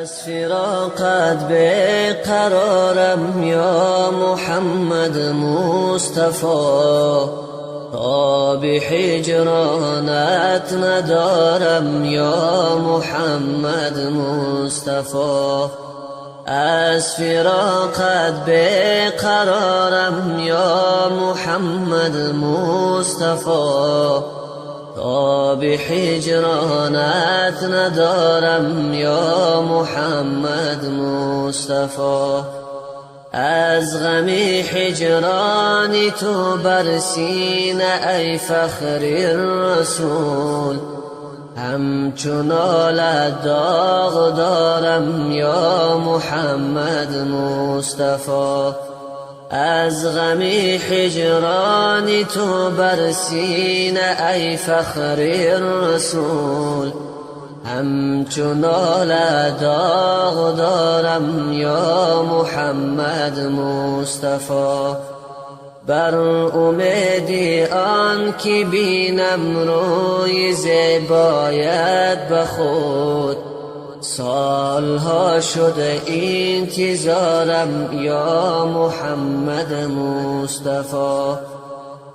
از فراقت بیقرارم یا محمد مصطفی، تاب هجرانت ندارم یا محمد مصطفی. از فراقت بیقرارم یا محمد مصطفی، تاب هجرانت ندارم یا محمد مصطفی. از غم هجرانی تو بر سینه ای فخر الرسول، همچون آلت داغ دارم یا محمد مصطفی. از غم هجرانی تو بر سینه ای فخر الرسول، همچون آلت داغ دارم یا محمد مصطفی. بر امیدی آن که بینم روی زیبایت به خود، سالها شده انتظارم یا محمد مصطفی.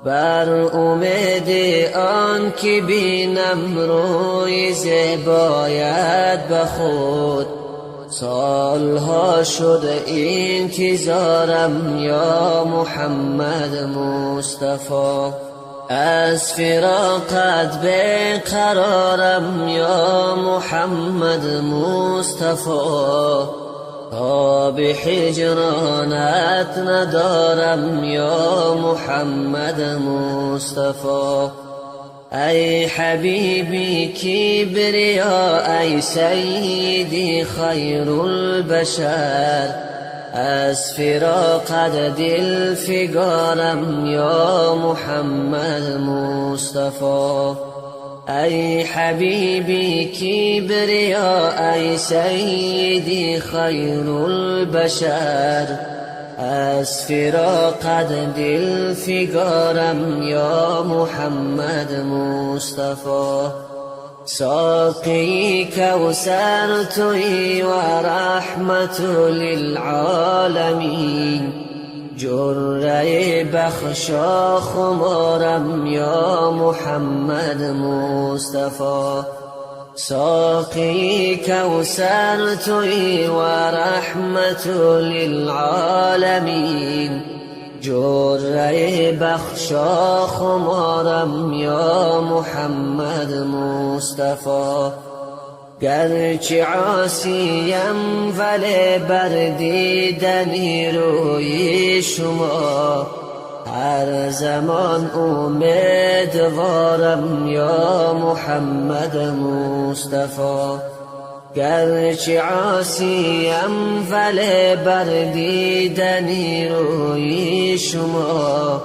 بر امید آن که بینم روی زیبایت به خود، سالها شده انتظارم یا محمد مصطفی. از فراقت بیقرارم یا محمد مصطفی، تاب هجرانت ندارم یا محمد مصطفی. ای حبیبی کبریا، ای سیدی خیر البشر، از فراقت دل فگارم یا محمد مصطفی. ای حبیبی کبریا، ای سیدی خیر البشر، از فراقت دل فگارم یا محمد مصطفی. ساقی کوثر تویی و رحمت للعالمین، جرعه بخشا خمارم یا محمد مصطفی. ساقی کوثر تویی و رحمت للعالمین، جرعه بخشا خمارم یا محمد مصطفی. گرچه عاصیم ولی بر دیدن روی شما، هر زمان امیدوارم یا محمد مصطفی. گرچه عاصیم ولی بر دیدن روی شما،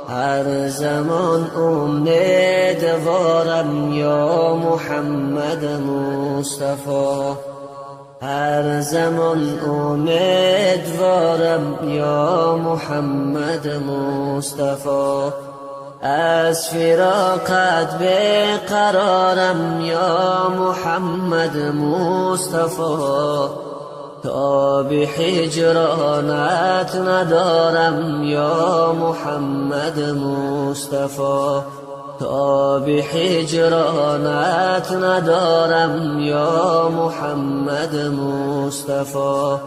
هر زمان امیدوارم یا محمد مصطفی. هر زمان امیدوارم یا محمد مصطفی. از فراقت بیقرارم یا محمد مصطفی، تاب هجرانت ندارم یا محمد مصطفی. تاب هجرانت ندارم یا محمد مصطفی.